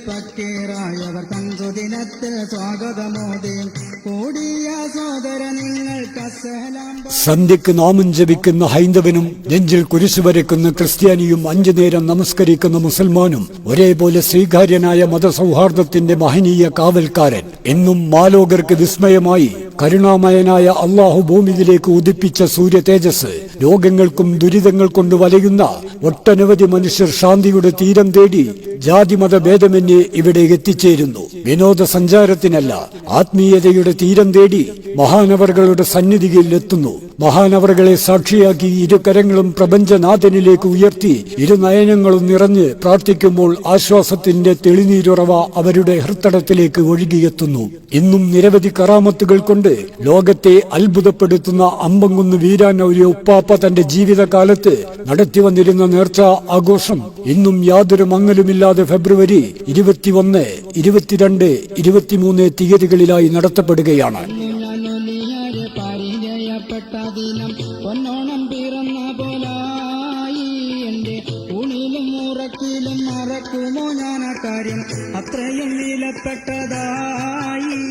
പക്കീറായവർ തങ്കുദിനത്തിൽ സ്വാഗതമോദി കൂടിയ സോദര നിങ്ങൾക്ക് സന്ധ്യക്ക് നാമം ജപിക്കുന്ന ഹൈന്ദവനും നെഞ്ചിൽ കുരിശു വരയ്ക്കുന്ന ക്രിസ്ത്യാനിയും 5 നേരം നമസ്കരിക്കുന്ന മുസൽമാനും ഒരേപോലെ സ്വീകാര്യനായ മതസൗഹാർദ്ദത്തിന്റെ മഹനീയ കാവൽക്കാരൻ. എന്നും മാലോകർക്ക് വിസ്മയമായി കരുണാമയനായ അള്ളാഹു ഭൂമിയിലേക്ക് ഉദിപ്പിച്ച സൂര്യ തേജസ് രോഗങ്ങൾക്കും ദുരിതങ്ങൾ കൊണ്ട് വലയുന്ന ഒട്ടനവധി മനുഷ്യർ ശാന്തിയുടെ തീരം തേടി ജാതിമത ഭേദമന്യേ ഇവിടെ എത്തിച്ചേരുന്നു. വിനോദസഞ്ചാരത്തിനല്ല, ആത്മീയതയുടെ തീരം തേടി മഹാനവറുകളുടെ സന്നിധിയിൽ എത്തുന്നു. മഹാനവറുകളെ സാക്ഷിയാക്കി ഇരുകരങ്ങളും പ്രപഞ്ചനാഥനിലേക്ക് ഉയർത്തി ഇരുനയനങ്ങളും നിറഞ്ഞ് പ്രാർത്ഥിക്കുമ്പോൾ ആശ്വാസത്തിന്റെ തെളിനീരുറവ അവരുടെ ഹൃത്തടത്തിലേക്ക് ഒഴുകിയെത്തുന്നു. ഇന്നും നിരവധി കറാമത്തുകൾ കൊണ്ട് ലോകത്തെ അത്ഭുതപ്പെടുത്തുന്ന അമ്പങ്കുന്ന് വീരാനൗര്യ ഉപ്പാപ്പ തന്റെ ജീവിതകാലത്ത് നടത്തിവന്നിരുന്ന നേർച്ച ആഘോഷം ഇന്നും യാതൊരു മങ്ങലുമില്ലാതെ ഫെബ്രുവരി 21, 22, 23 തീയതികളിലായി നടത്തപ്പെടുകയാണ്. പൊന്നോണം പിറന്ന പോലായി എന്റെ ഊണിലും ഉറക്കിലും മറക്കുമോ ഞാൻ ആ കാര്യം അത്രയും വിലപ്പെട്ടതായി.